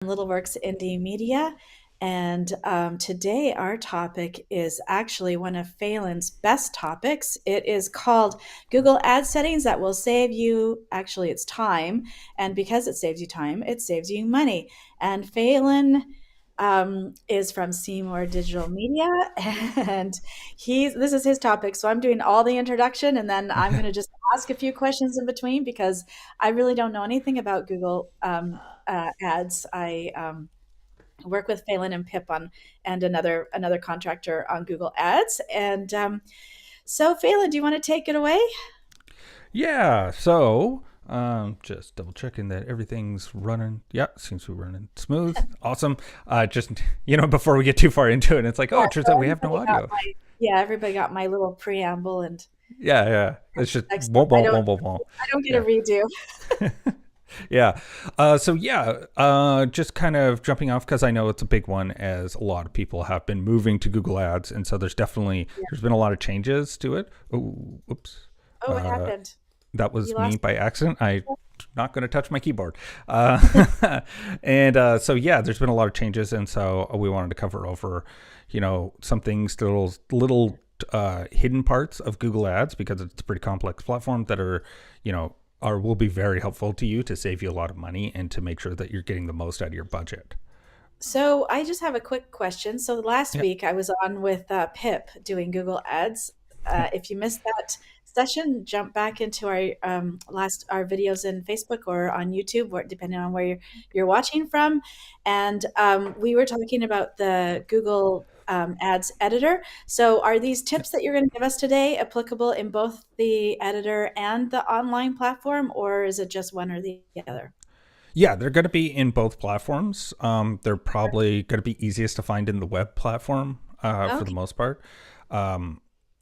Littleworks Indie Media. And today our topic is actually one of Phelan's best topics. It is called Google Ad Settings that will save you, actually, it's time. And because it saves you time, it saves you money. And Phelan is from Seymour Digital Media, and this is his topic. So I'm doing all the introduction, and then I'm going to just ask a few questions in between because I really don't know anything about Google ads. I work with Phelan and Pip on and another contractor on Google Ads. And so, Phelan, do you want to take it away? Yeah, so just double checking that everything's running. Yeah, seems to be running smooth. Awesome. Just before we get too far into it, it's like, oh, Yeah. it turns So out we have no audio. everybody got my little preamble and Yeah, yeah. It's just womp excellent. womp womp womp womp. I don't get a Yeah, redo. yeah. Just kind of jumping off because I know it's a big one, as a lot of people have been moving to Google Ads, and so Yeah. there's been a lot of changes to it. Oh, oops. Oh, what Uh, happened? that You was me lost. by accident. I'm not going to touch my keyboard. Uh, so yeah, there's been a lot of changes, and so we wanted to cover over, some things, little hidden parts of Google Ads, because it's a pretty complex platform that are, will be very helpful to you to save you a lot of money and to make sure that you're getting the most out of your budget. So I just have a quick question. So last Yeah. week I was on with Pip doing Google Ads. If you missed that session, jump back into our videos in Facebook or on YouTube, depending on where you're watching from. And we were talking about the Google Ads editor. So are these tips that you're going to give us today applicable in both the editor and the online platform, or is it just one or the other? Yeah, they're going to be in both platforms. They're probably going to be easiest to find in the web platform for the Okay. most part. Um,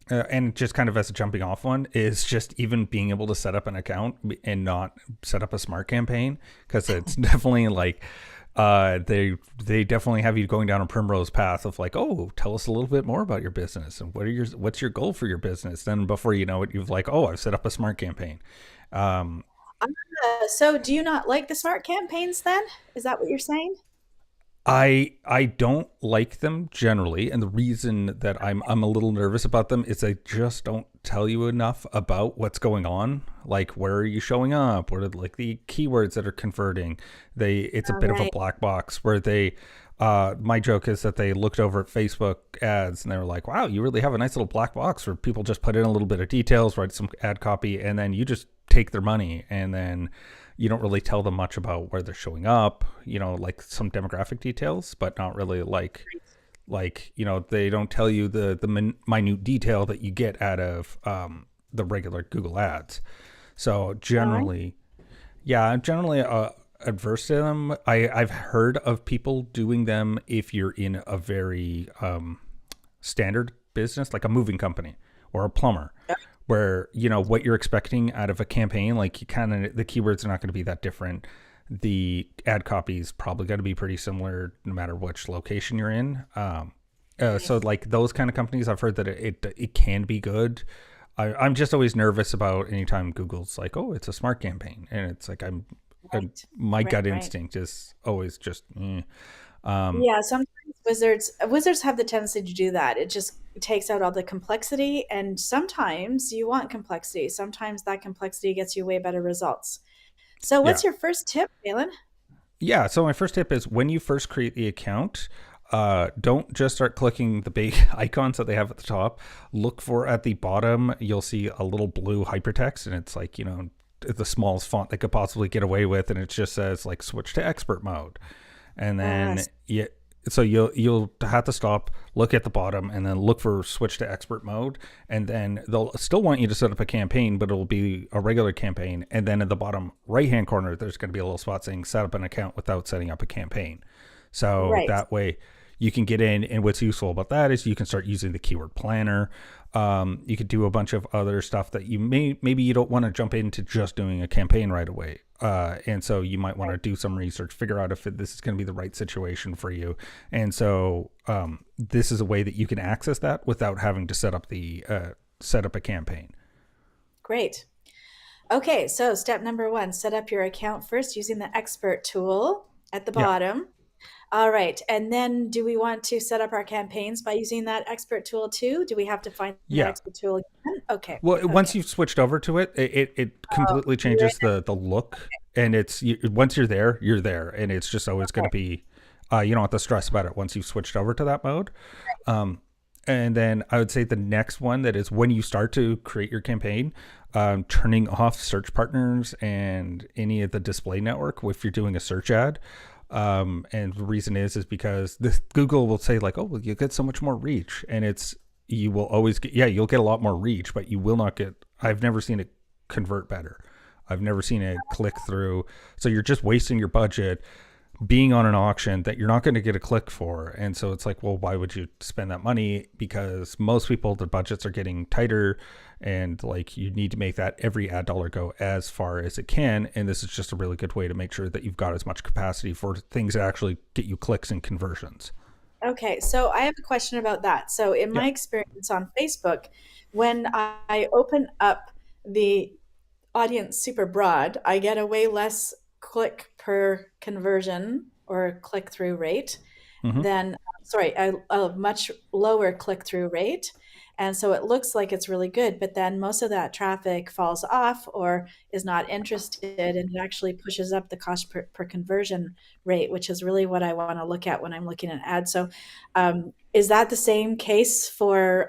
and just kind of as a jumping off one is just even being able to set up an account and not set up a smart campaign, because it's definitely like they definitely have you going down a primrose path of like, oh, tell us a little bit more about your business and what's your goal for your business. Then before you know it, you've like, oh, I've set up a smart campaign. Um, So do you not like the smart campaigns then? Is that what you're saying? I don't like them generally, and the reason that I'm a little nervous about them is they just don't tell you enough about what's going on. Like, where are you showing up? What are like the keywords that are converting? It's a All bit of a right. black box where they. My joke is that they looked over at Facebook ads and they were like, "Wow, you really have a nice little black box where people just put in a little bit of details, write some ad copy, and then you just take their money, and then you don't really tell them much about where they're showing up, like some demographic details, but not really they don't tell you the minute detail that you get out of the regular Google ads. So All right. generally, yeah, I'm generally adverse to them. I've heard of people doing them if you're in a very standard business, like a moving company or a plumber, where what you're expecting out of a campaign, like, you kind of, the keywords are not going to be that different. The ad copy is probably going to be pretty similar no matter which location you're in. So like those kind of companies, I've heard that it can be good. I'm just always nervous about anytime Google's like, oh, it's a smart campaign, and it's like Right. my Right. gut Right. instinct is always just um, Yeah, sometimes wizards have the tendency to do that. It just takes out all the complexity, and sometimes you want complexity. Sometimes that complexity gets you way better results. So yeah. what's your first tip, Galen? Yeah, so my first tip is when you first create the account, don't just start clicking the big icons that they have at the top. Look for at the bottom, you'll see a little blue hypertext, and it's like, the smallest font they could possibly get away with, and it just says like switch to expert mode. And then Yes. so you'll have to stop, look at the bottom, and then look for switch to expert mode, and then they'll still want you to set up a campaign, but it'll be a regular campaign. And then in the bottom right hand corner, there's going to be a little spot saying set up an account without setting up a campaign. So Right. that way you can get in, and what's useful about that is you can start using the keyword planner. You could do a bunch of other stuff that maybe you don't want to jump into just doing a campaign right away. And so you might want to Right. do some research, figure out if this is going to be the right situation for you. And so this is a way that you can access that without having to set up a campaign. Great. Okay, so step number one, set up your account first using the expert tool. at the Yeah. bottom. All right. And then do we want to set up our campaigns by using that expert tool too? Do we have to find that Yeah. expert tool again? Okay. Well, once Okay. you've switched over to it, it Oh, completely you're in changes the look, and once you're there, and it's just always going to it. be. You don't have to stress about it once you've switched over to that mode. Um, and then I would say the next one that is when you start to create your campaign, turning off search partners and any of the display network if you're doing a search ad. And the reason is because Google will say like, oh, well, you get so much more reach, and you will always get, yeah, you'll get a lot more reach, but you will not get. I've never seen it convert better. I've never seen it click through. So you're just wasting your budget being on an auction that you're not going to get a click for. And so it's like, well, why would you spend that money? Because most people, their budgets are getting tighter, and like you need to make that every ad dollar go as far as it can. And this is just a really good way to make sure that you've got as much capacity for things that actually get you clicks and conversions. Okay, so I have a question about that. So, in Yeah. my experience on Facebook, when I open up the audience super broad, I get a way less click per conversion or click through rate Mm-hmm. than, sorry, a much lower click through rate. And so it looks like it's really good, but then most of that traffic falls off or is not interested, and it actually pushes up the cost per conversion rate, which is really what I want to look at when I'm looking at ads. So, is that the same case for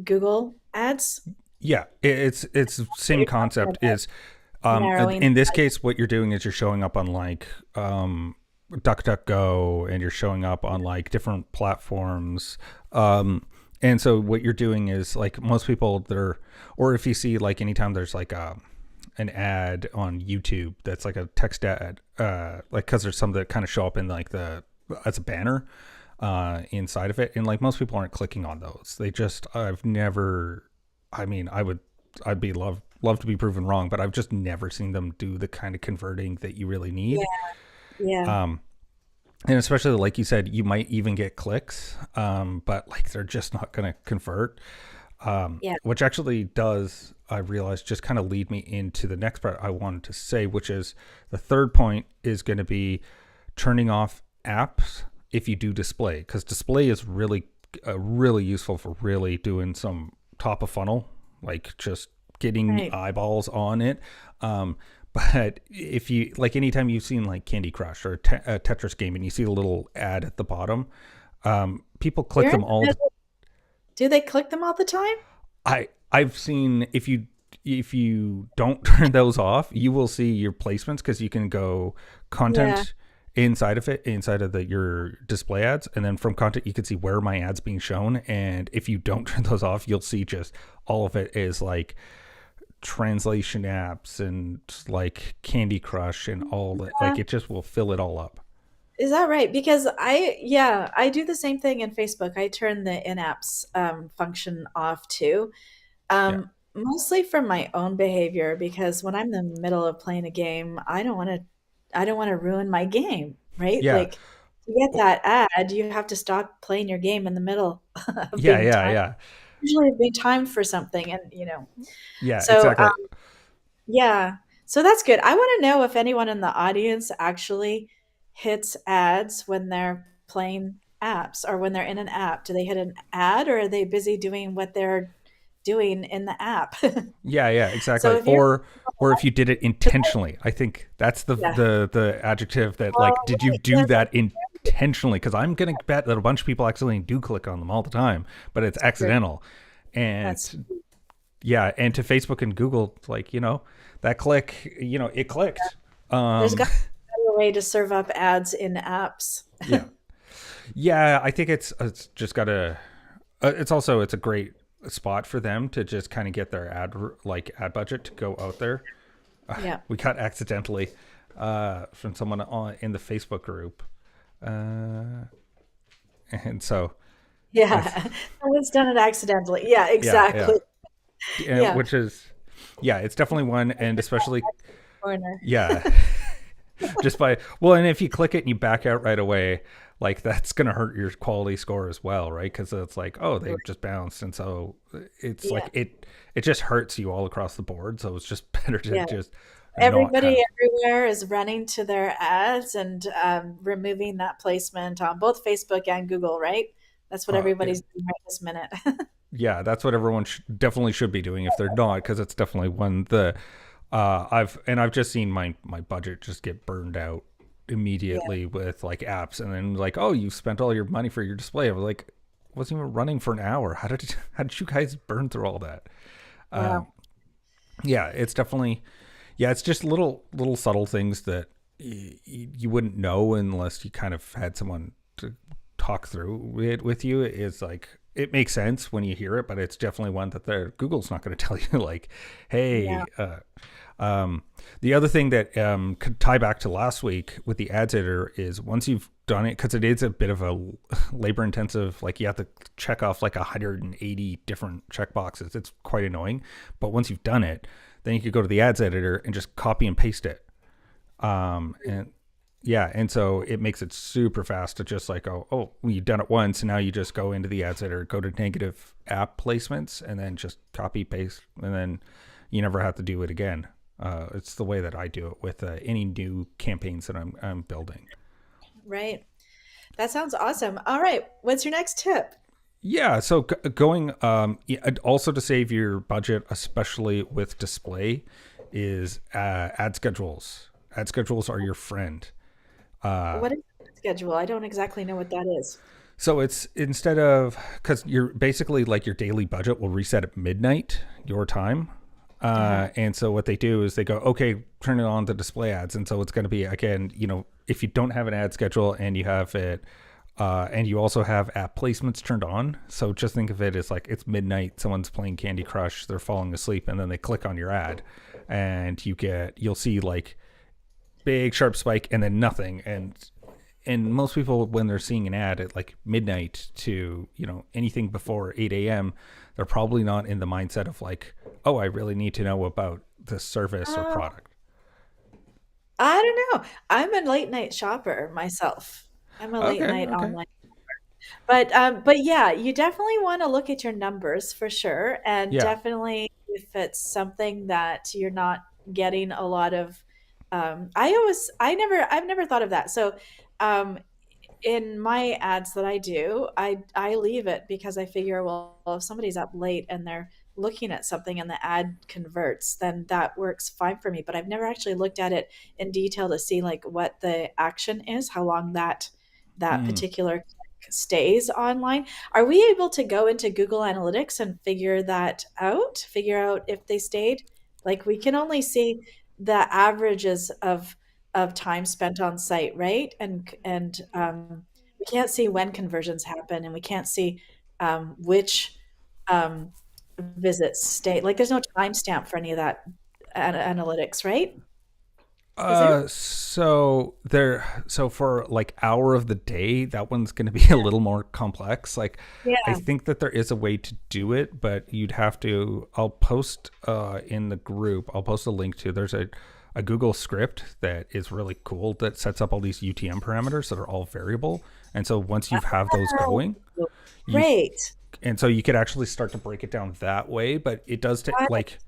Google ads? Yeah, it's same You're talking concept. about Is narrowing. in this case, what you're doing is you're showing up on like DuckDuckGo, and you're showing up on like different platforms. And so what you're doing is like most people that are, or if you see like anytime there's like an ad on YouTube that's like a text ad, like because there's some that kind of show up in like the as a banner inside of it, and like most people aren't clicking on those. They just I've never. I mean, I'd be love to be proven wrong, but I've just never seen them do the kind of converting that you really Yeah, need. yeah, And especially like you said, you might even get clicks, but like they're just not going to convert. yeah. Which actually does, I realized, just kind of lead me into the next part I wanted to say, which is the third point is going to be turning off apps if you do display, because display is really useful for really doing some top of funnel, like just getting Right. eyeballs on it. But if you like, anytime you've seen like Candy Crush or a Tetris game, and you see a little ad at the bottom, people click You're in them the all. middle. Do they click them all the time? I've seen if you don't turn those off, you will see your placements because you can go Yeah. content inside of your display ads, and then from content you can see where my ads being shown. And if you don't turn those off, you'll see just all of it is like translation apps and like Candy Crush and all that. Like Yeah. it just will fill it all up. Is that right? Because yeah, I do the same thing in Facebook. I turn the in-apps function off too. Yeah, Mostly from my own behavior, because when I'm in the middle of playing a game, I don't want to ruin my game, right? yeah, Like to get that ad, you have to stop playing your game in the middle of yeah, being yeah, timed, yeah, usually being timed for something, and yeah, so exactly. yeah. So that's good. I want to know if anyone in the audience actually hits ads when they're playing apps or when they're in an app. Do they hit an ad, or are they busy doing what they're doing in the app? Yeah, yeah, So exactly. if you're, Or if you did it 'cause intentionally. I think that's yeah. the adjective that like Oh, did you right. do Yes, that intentionally? Because I'm gonna bet that a bunch of people accidentally do click on them all the time, but it's that's true. accidental. That's And yeah, and to Facebook and Google, it's like, that click, it clicked. there's Um got to be a way to serve up ads in apps. yeah. Yeah, I think it's just gotta it's also it's a great spot for them to just kind of get their ad budget to go out there. Yeah. We got accidentally from someone on in the Facebook group, uh, and so it's Yeah. Someone's done it accidentally. Yeah, yeah, yeah, exactly. Yeah. which is yeah, it's definitely one, and especially Corner. yeah, just by well, and if you click it and you back out right away, like that's gonna hurt your quality score as well, right? Because it's like, oh, they just bounced, and so it's Yeah. like it just hurts you all across the board. So it's just better to Yeah. just and not everybody have. everywhere is running to their ads and removing that placement on both Facebook and Google, right? That's what everybody's doing right this minute. Yeah, that's what everyone definitely should be doing if they're not, because it's definitely one the I've just seen my budget just get burned out Yeah. immediately with like apps, and then like, oh, you spent all your money for your display. I was like, wasn't even running for an hour. How did you guys burn through all that? Wow. Yeah, it's definitely, yeah, it's just little subtle things that you wouldn't know unless you kind of had someone to talk through it with you. It's like it makes sense when you hear it, but it's definitely one that Google's not going to tell you like, Yeah. hey, um, the other thing that could tie back to last week with the ads editor is once you've done it, because it is a bit of a labor intensive, like you have to check off like 180 different checkboxes. It's quite annoying. But once you've done it, then you could go to the ads editor and just copy and paste it. And yeah, and so it makes it super fast to just like, oh, well, you've done it once, and now you just go into the ads editor, go to negative app placements, and then just copy paste, and then you never have to do it again. It's the way that I do it with any new campaigns that I'm building. Right. That sounds awesome. All right. What's your next tip? Yeah, so going yeah, also to save your budget, especially with display, is ad schedules. Ad schedules are your friend. What is the schedule? I don't exactly know what that is. So it's instead of, because you're basically like your daily budget will reset at midnight your time. Uh-huh. And so what they do is they go, okay, turn it on to display ads. And so it's going to be, again, if you don't have an ad schedule and you have it, and you also have app placements turned on. So just think of it as like it's midnight, someone's playing Candy Crush, they're falling asleep, and then they click on your ad, and you'll see like big sharp spike and then nothing. And most people, when they're seeing an ad at like midnight to anything before 8 a.m., they're probably not in the mindset of like, oh, I really need to know about this service or Uh, product. I don't know. I'm a late night shopper myself. I'm a late Okay, night okay. online. But yeah, you definitely want to look at your numbers for sure, and Yeah. definitely if it's something that you're not getting a lot of. I've never thought of that. So, um, in my ads that I do, I leave it because I figure, well, if somebody's up late and they're looking at something and the ad converts, then that works fine for me. But I've never actually looked at it in detail to see like what the action is, how long that Mm. particular click stays online. Are we able to go into Google Analytics and figure that out? Figure out if they stayed? Like we can only see the averages of time spent on site, right? And we can't see when conversions happen, and we can't see which um, visits stay. Like, there's no timestamp for any of that analytics, right? Is there? So for like hour of the day, that one's going to be a little more complex. Like, I Yeah. think that there is a way to do it, but you'd have to. I'll post in the group. I'll post a link to. There's a Google script that is really cool that sets up all these UTM parameters that are all variable. And so once you have those Oh, going, you great. and so you could actually start to break it down that way. But it does take like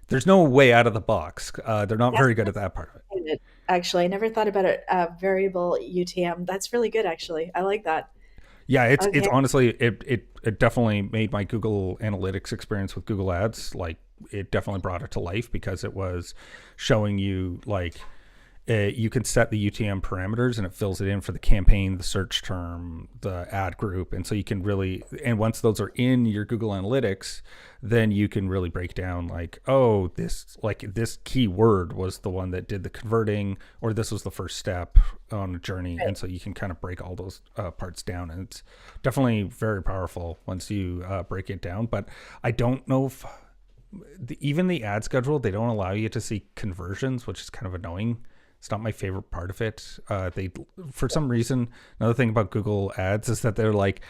there's no way out of the box. They're not That's very good at that part of it. good. Actually, I never thought about it. Variable UTM. That's really good. Actually, I like that. Yeah, it's Okay. honestly it definitely made my Google Analytics experience with Google Ads like it definitely brought it to life because it was showing you like you can set the UTM parameters and it fills it in for the campaign, the search term, the ad group. And so you can really, and once those are in your Google Analytics, then you can really break down like, oh, this keyword was the one that did the converting, or this was the first step on a journey. And so you can kind of break all those parts down. And it's definitely very powerful once you break it down. But I don't know if even the ad schedule, they don't allow you to see conversions, which is kind of annoying. It's not my favorite part of it. They, for some reason, another thing about Google Ads is that they're like,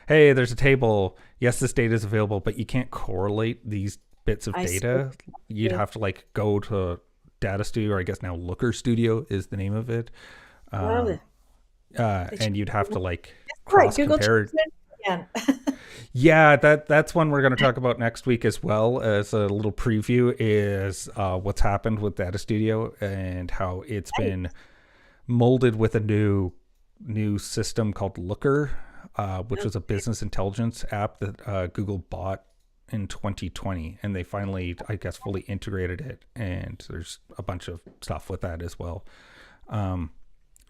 "Hey, there's a table. Yes, this data is available, but you can't correlate these bits of I see. data. You'd have to like go to Data Studio, or I guess now Looker Studio is the name of it, Wow. They and you'd have to like Right. cross Google compare. Translate again. Yeah, that's one we're going to talk about next week as well as a little preview is what's happened with Data Studio and how it's been molded with a new system called Looker, which was a Okay. business intelligence app that Google bought in 2020, and they finally, I guess, fully integrated it. And there's a bunch of stuff with that as well. Um,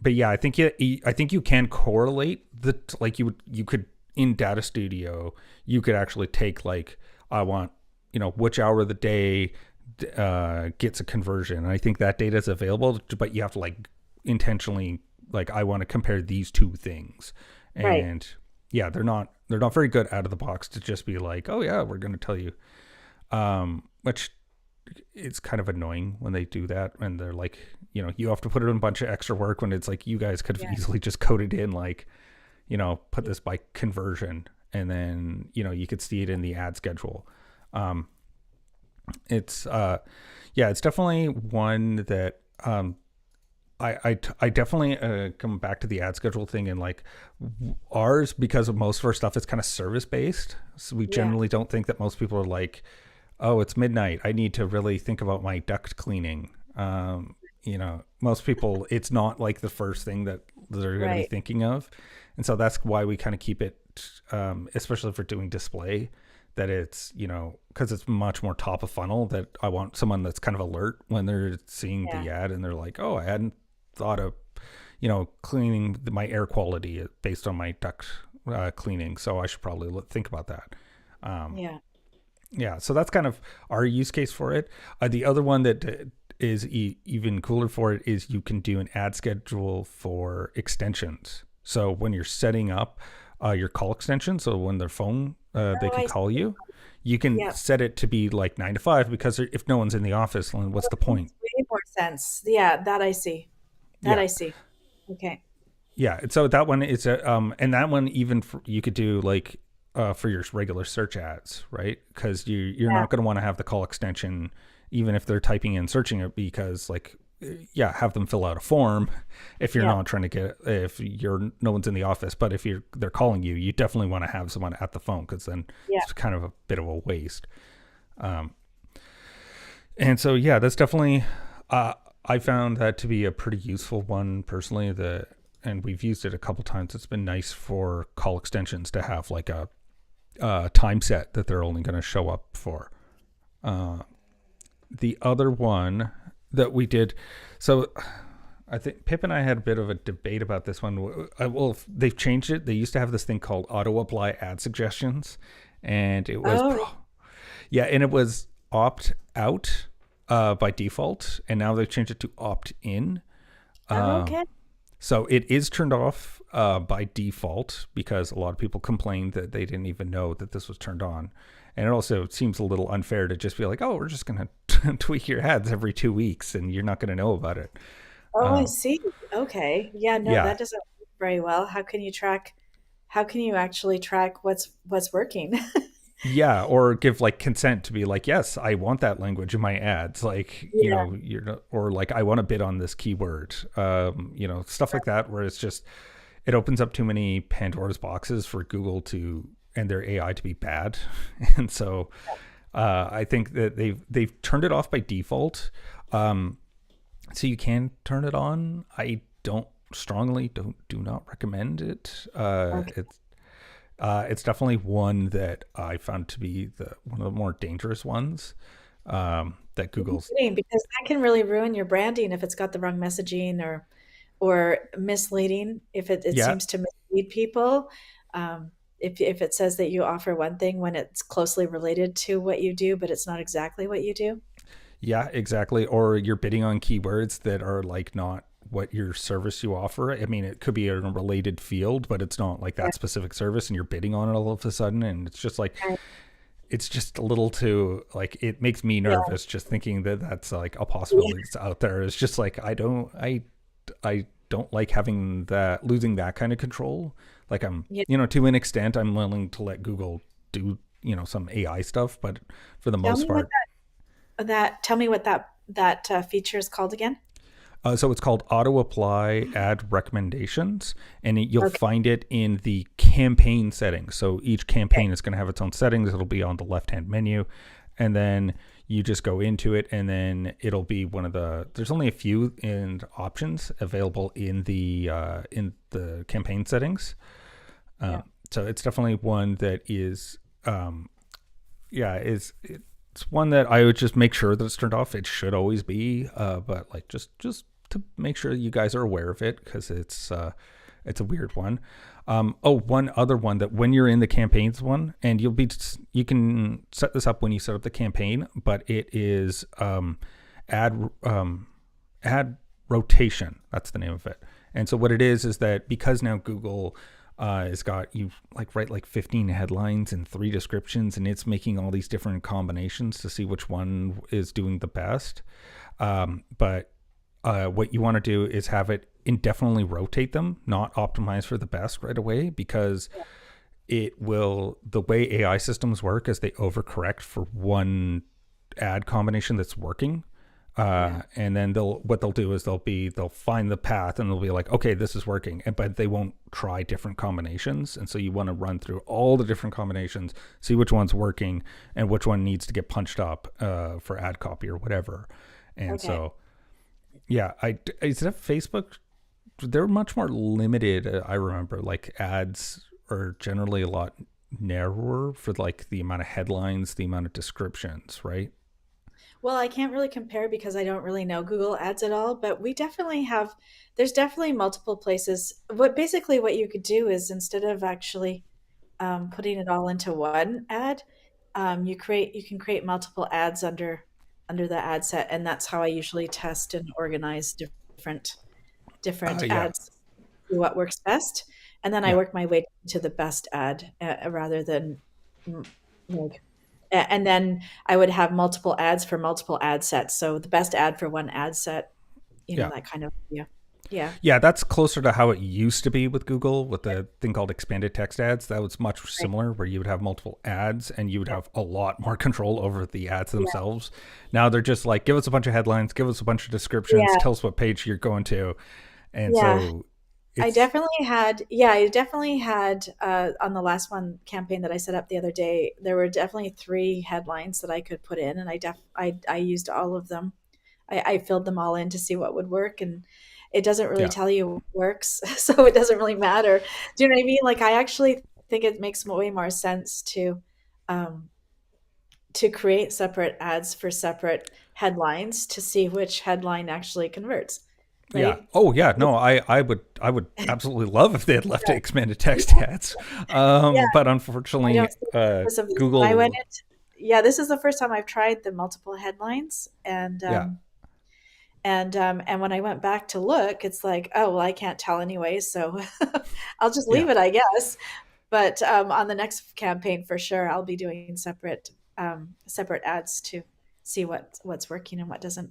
but yeah, I think you can correlate the like you could in Data Studio you could actually take like I want which hour of the day gets a conversion, and I think that data is available, but you have to like intentionally like I want to compare these two things, Right. and yeah, they're not very good out of the box to just be like, oh yeah, we're going to tell you, which it's kind of annoying when they do that and they're like, you have to put in a bunch of extra work when it's like you guys could have Yeah. easily just coded in like, put this by conversion and then, you could see it in the ad schedule. Um, it's yeah, it's definitely one that I definitely come back to the ad schedule thing and like ours because of most of our stuff is kind of service based. So we Yeah. generally don't think that most people are like, oh, it's midnight. I need to really think about my duct cleaning. Most people, it's not like the first thing that they're going to be Right. thinking of. And so that's why we kind of keep it, especially if we're doing display, that it's, because it's much more top of funnel that I want someone that's kind of alert when they're seeing Yeah. the ad and they're like, oh, I hadn't thought of, cleaning my air quality based on my duct cleaning. So I should probably think about that. Um, Yeah. yeah, so that's kind of our use case for it. The other one that is even cooler for it is you can do an ad schedule for extensions. So when you're setting up your call extension, so when their phone they Oh, can I call see. you, you can Yeah. set it to be like 9 to 5 because if no one's in the office, then what's the point? Makes way more sense. Yeah, that I see. That Yeah, I see. Okay. yeah. And so that one is and that one even you could do like for your regular search ads, right? Because you're Yeah. not going to want to have the call extension even if they're typing in searching it because like yeah, have them fill out a form if you're Yeah. not trying to get if you're no one's in the office, but if they're calling you, you definitely want to have someone at the phone because then Yeah. it's kind of a bit of a waste. Um, and so yeah, that's definitely uh, I found that to be a pretty useful one personally. And we've used it a couple times. It's been nice for call extensions to have like a time set that they're only going to show up for. Uh, the other one that we did, so I think Pip and I had a bit of a debate about this one. Well, they've changed it. They used to have this thing called auto apply ad suggestions, and it was Oh, yeah, and it was opt out by default, and now they've changed it to opt in. oh, Uh, okay. so it is turned off by default because a lot of people complained that they didn't even know that this was turned on. And it also seems a little unfair to just be like, oh, we're just going to tweak your ads every 2 weeks and you're not going to know about it. Oh, I Um, see. Okay. Yeah, no, yeah. that doesn't work very well. How can you actually track what's working? Yeah. Or give like consent to be like, yes, I want that language in my ads. Like, Yeah. you're not, or like, I want to bid on this keyword, stuff like that, where it's just, it opens up too many Pandora's boxes for Google to, and their AI to be bad. And so, I think that they've turned it off by default, um, so you can turn it on. I don't strongly don't do not recommend it. Okay. It's definitely one that I found to be the one of the more dangerous ones that No Google's. kidding, because that can really ruin your branding if it's got the wrong messaging or misleading if it Yeah, seems to mislead people. Um, if it says that you offer one thing when it's closely related to what you do, but it's not exactly what you do. yeah, exactly. Or you're bidding on keywords that are like not what your service you offer. I mean, it could be a related field, but it's not like Yeah. that specific service, and you're bidding on it all of a sudden, and it's just like Right. it's just a little too like it makes me Yeah. nervous just thinking that that's like a Yeah. possibility that's out there. It's just like I don't like having that losing that kind of control. Like I'm Yeah. to an extent I'm willing to let Google do some AI stuff, but for the Tell most me what part tell me what that feature is called again. So it's called Auto Apply Ad Recommendations, and you'll Okay. find it in the campaign settings. So each Okay. campaign is going to have its own settings. It'll be on the left hand menu, and then you just go into it, and then it'll be one of the. There's only a few in options available in the campaign settings. Yeah. So it's definitely one that is yeah, it's one that I would just make sure that it's turned off. It should always be, but like just to make sure you guys are aware of it because it's a weird one. Oh, one other one that when you're in the campaigns one, and you can set this up when you set up the campaign, but it is ad ad rotation. That's the name of it. And so what it is that because now Google has got you like write like 15 headlines and 3 descriptions, and it's making all these different combinations to see which one is doing the best. But what you want to do is have it indefinitely rotate them, not optimize for the best right away, because it will the way AI systems work is they overcorrect for one ad combination that's working. Yeah. And then they'll do is they'll find the path and they'll be like, okay, this is working, but they won't try different combinations. And so you want to run through all the different combinations, see which one's working and which one needs to get punched up for ad copy or whatever. And Okay. so yeah, I is that Facebook? They're much more limited. I remember like ads are generally a lot narrower for like the amount of headlines, the amount of descriptions, right? Well, I can't really compare because I don't really know Google Ads at all, but we definitely have, there's definitely multiple places. What you could do is instead of actually putting it all into one ad, you can create multiple ads under the ad set, and that's how I usually test and organize different Yeah, ads, see what works best, and then I yeah. work my way to the best ad rather than mm, like and then I would have multiple ads for multiple ad sets. So the best ad for one ad set, Yeah. that kind of, yeah. Yeah. Yeah, that's closer to how it used to be with Google with the thing called expanded text ads. That was much Right. similar where you would have multiple ads and you would Yeah. have a lot more control over the ads Yeah. themselves. Now they're just like, give us a bunch of headlines, give us a bunch of descriptions, Yeah. tell us what page you're going to. And Yeah. so it's, I definitely had on the last one campaign that I set up the other day, there were definitely 3 headlines that I could put in, and I used all of them. I filled them all in to see what would work, and it doesn't really yeah, tell you what works, so it doesn't really matter. Do you know what I mean? Like, I actually think it makes way more sense um, to create separate ads for separate headlines to see which headline actually converts, yeah. right? Oh yeah, It's, no, I would absolutely love if they had left it expanded text yeah, ads. yeah. But I unfortunately, don't see the purpose of this. I went Google, into, yeah, this is the first time I've tried the multiple headlines, yeah, and when I went back to look, it's like, oh, well, I can't tell anyway, so I'll just yeah. leave it, I guess. But on the next campaign, for sure, I'll be doing separate ads to see what's working and what doesn't.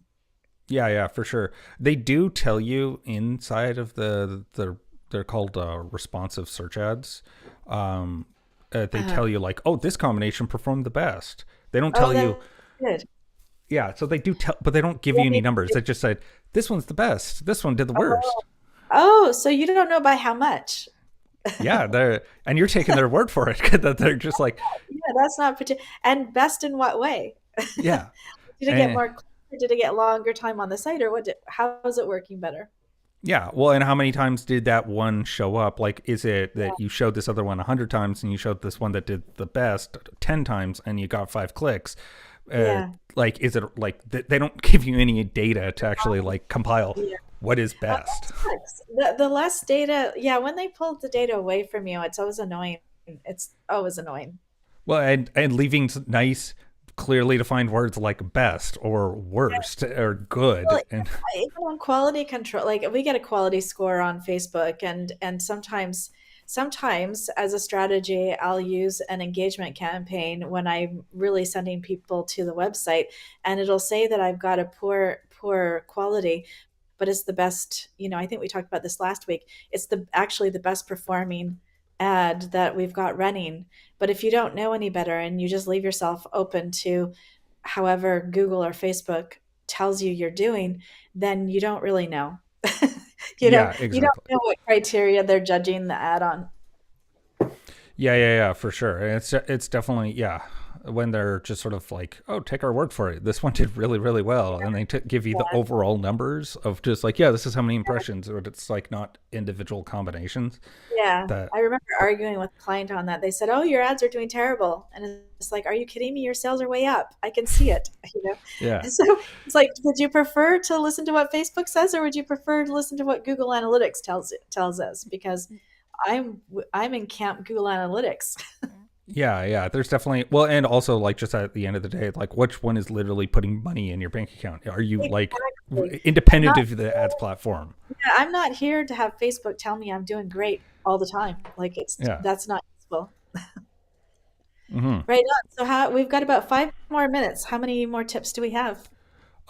Yeah, yeah, for sure. They do tell you inside of they're called responsive search ads. Um, they Uh, tell you like, oh, this combination performed the best. They don't oh, tell you, that's good. yeah. So they do tell, but they don't give Yeah, you any numbers. They just said this one's the best. This one did the oh, worst. oh, so you don't know by how much? Yeah, they're and you're taking their word for it that they're just like, Yeah, that's not particular. And best in what way? yeah, Did it get and more clear? Did it get longer time on the site, or how is it working better? yeah. Well, and how many times did that one show up? Like, is it that you showed this other one 100 times and you showed this one that did the best 10 times and you got 5 clicks? uh, Yeah. like is it like they don't give you any data to actually like compile Yeah. what is Oh, best. that sucks. The less data, yeah, when they pull the data away from you, it's always annoying. It's always annoying. Well, and leaving nice clearly defined words like best or worst or Well, good and even on quality control, like we get a quality score on Facebook, and sometimes as a strategy, I'll use an engagement campaign when I'm really sending people to the website, and it'll say that I've got a poor quality, but it's the best. I think we talked about this last week. It's actually the best performing ad that we've got running. But if you don't know any better and you just leave yourself open to however Google or Facebook tells you you're doing, then you don't really know. Yeah, You don't exactly. know what criteria they're judging the ad on. Yeah, for sure. And it's definitely when they're just sort of like, oh, take our word for it. This one did really really well, and they give you the Yeah. overall numbers of just like, yeah, this is how many impressions, but it's like not individual combinations. Yeah, That I remember arguing with a client on that. They said, "Oh, your ads are doing terrible," and it's like, "Are you kidding me? Your sales are way up. I can see it." yeah And so it's like, would you prefer to listen to what Facebook says, or would you prefer to listen to what Google Analytics tells us? Because I'm in camp Google Analytics. yeah. There's definitely, well, and also like just at the end of the day, like which one is literally putting money in your bank account? Are you like Exactly. I'm independent not. of the ads platform? Yeah, I'm not here to have Facebook tell me I'm doing great all the time. Like Yeah. that's not useful. Hmm. Right on. So how we've got about 5 more minutes. How many more tips do we have?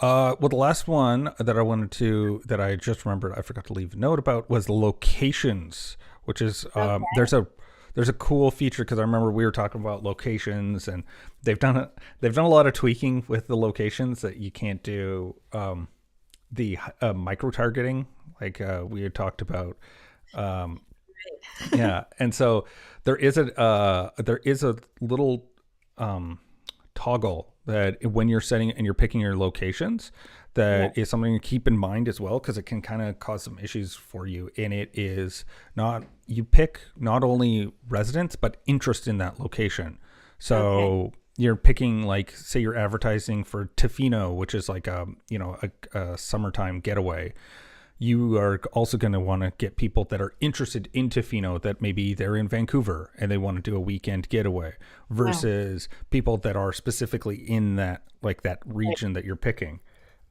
Well, the last one that I just remembered, I forgot to leave a note about was locations, which is Okay. there's a cool feature because I remember we were talking about locations, and they've done a lot of tweaking with the locations that you can't do the micro targeting, like we had talked about. Um, yeah, and so there is a little um, toggle that when you're setting and you're picking your locations, Yeah. that is something to keep in mind as well, because it can kind of cause some issues for you. And it is not, you pick not only residents but interest in that location. Okay. So you're picking, like, say you're advertising for Tofino, which is like a summertime getaway. You are also going to want to get people that are interested in Tofino, that maybe they're in Vancouver and they want to do a weekend getaway, Wow. versus people that are specifically in that, like, that Right. region that you're picking.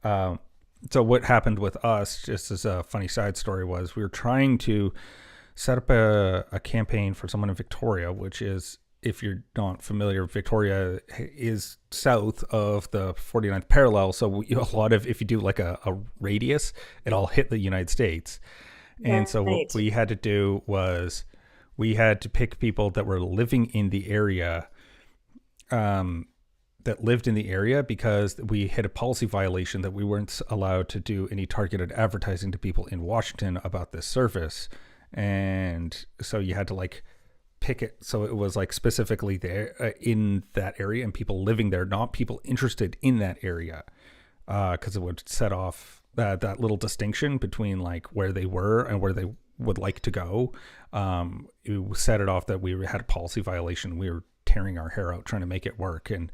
Um, so what happened with us, just as a funny side story, was we were trying to set up a campaign for someone in Victoria, which is, if you're not familiar, Victoria is south of the 49th parallel. So a lot of, if you do like a radius, it all hit the United States. And so what Right. we had to do was we had to pick people that were living in the area, um, that lived in the area, because we had a policy violation that we weren't allowed to do any targeted advertising to people in Washington about this service. And so you had to like pick it so it was like specifically there, in that area, and people living there, not people interested in that area, because it would set off that little distinction between like where they were and where they would like to go. It set it off that we had a policy violation. We were tearing our hair out trying to make it work, and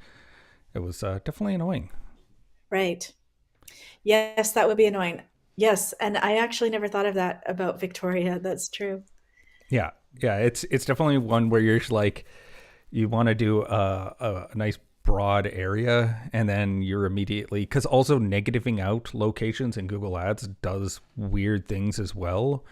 it was definitely annoying. Right. Yes, that would be annoying. Yes, and I actually never thought of that about Victoria. That's true. Yeah, yeah, it's definitely one where you're just like, you want to do a nice broad area, and then you're immediately, because also negativing out locations in Google Ads does weird things as well,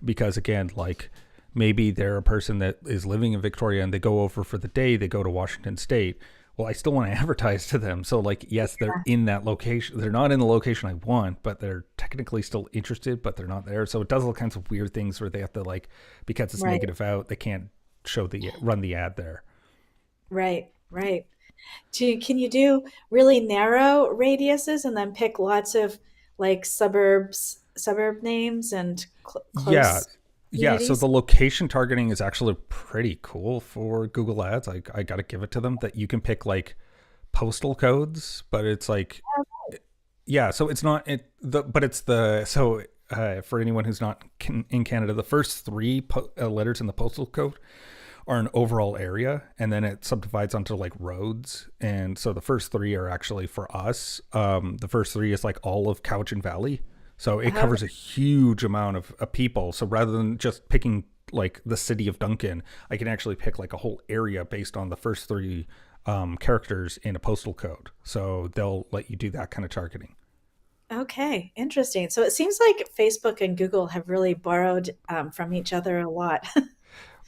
because again, like, maybe they're a person that is living in Victoria and they go over for the day, they go to Washington State. Well, I still want to advertise to them. So, like, yes, they're in that location. They're not in the location I want, but they're technically still interested, but they're not there. So it does all kinds of weird things where they have to, like, because it's Right. negative out, they can't run the ad there. Right. Right. Can you do really narrow radiuses and then pick lots of like suburb names and Yeah, close yeah. So communities? the location targeting is actually pretty cool for Google Ads. I got to give it to them that you can pick like postal codes, but it's like, yeah. So it's not but it's the, so for anyone who's not in Canada, the first three letters in the postal code are an overall area, and then it subdivides onto like roads. And so the first three are actually for us. The first three is like all of Cowichan Valley, so it Okay. covers a huge amount of people. So rather than just picking like the city of Duncan, I can actually pick like a whole area based on the first three characters in a postal code. So they'll let you do that kind of targeting. Okay, interesting. So it seems like Facebook and Google have really borrowed from each other a lot.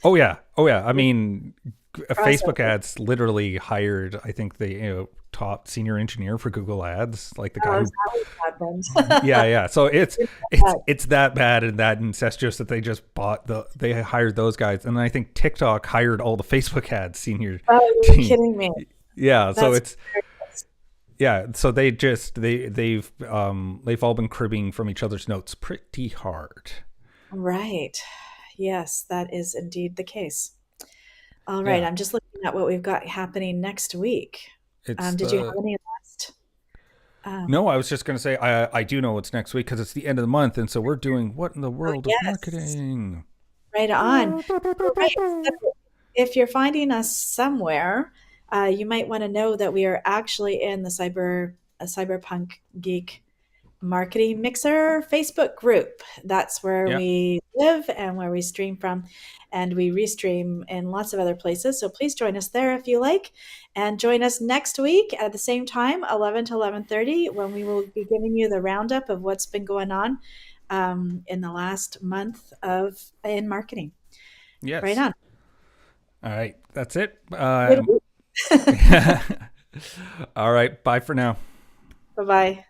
Oh yeah. I mean, Facebook Crossover. Ads literally hired, I think, the top senior engineer for Google Ads, like the guy Oh, is who. that what happened? Yeah. So it's Didn't know it's that. it's that bad and that incestuous that they just they hired those guys, and then I think TikTok hired all the Facebook Ads senior Oh, you're team. kidding me. Yeah. So That's it's hilarious. Yeah, so they've all been cribbing from each other's notes pretty hard. Right. Yes, that is indeed the case. All right. Yeah, I'm just looking at what we've got happening next week. it's Did you have the any last? no. Um, I was just gonna say I do know what's next week because it's the end of the month, and so we're doing what in the oh, world of yes. marketing? Right on. All right. So if you're finding us somewhere, you might want to know that we are actually in the cyberpunk geek marketing mixer Facebook group. That's where Yeah. we live and where we stream from, and we restream in lots of other places. So please join us there if you like, and join us next week at the same time, 11 to 11:30, when we will be giving you the roundup of what's been going on in the last month of in marketing. Right Yes. on. All right. That's it. Good week. All right. Bye for now. Bye bye.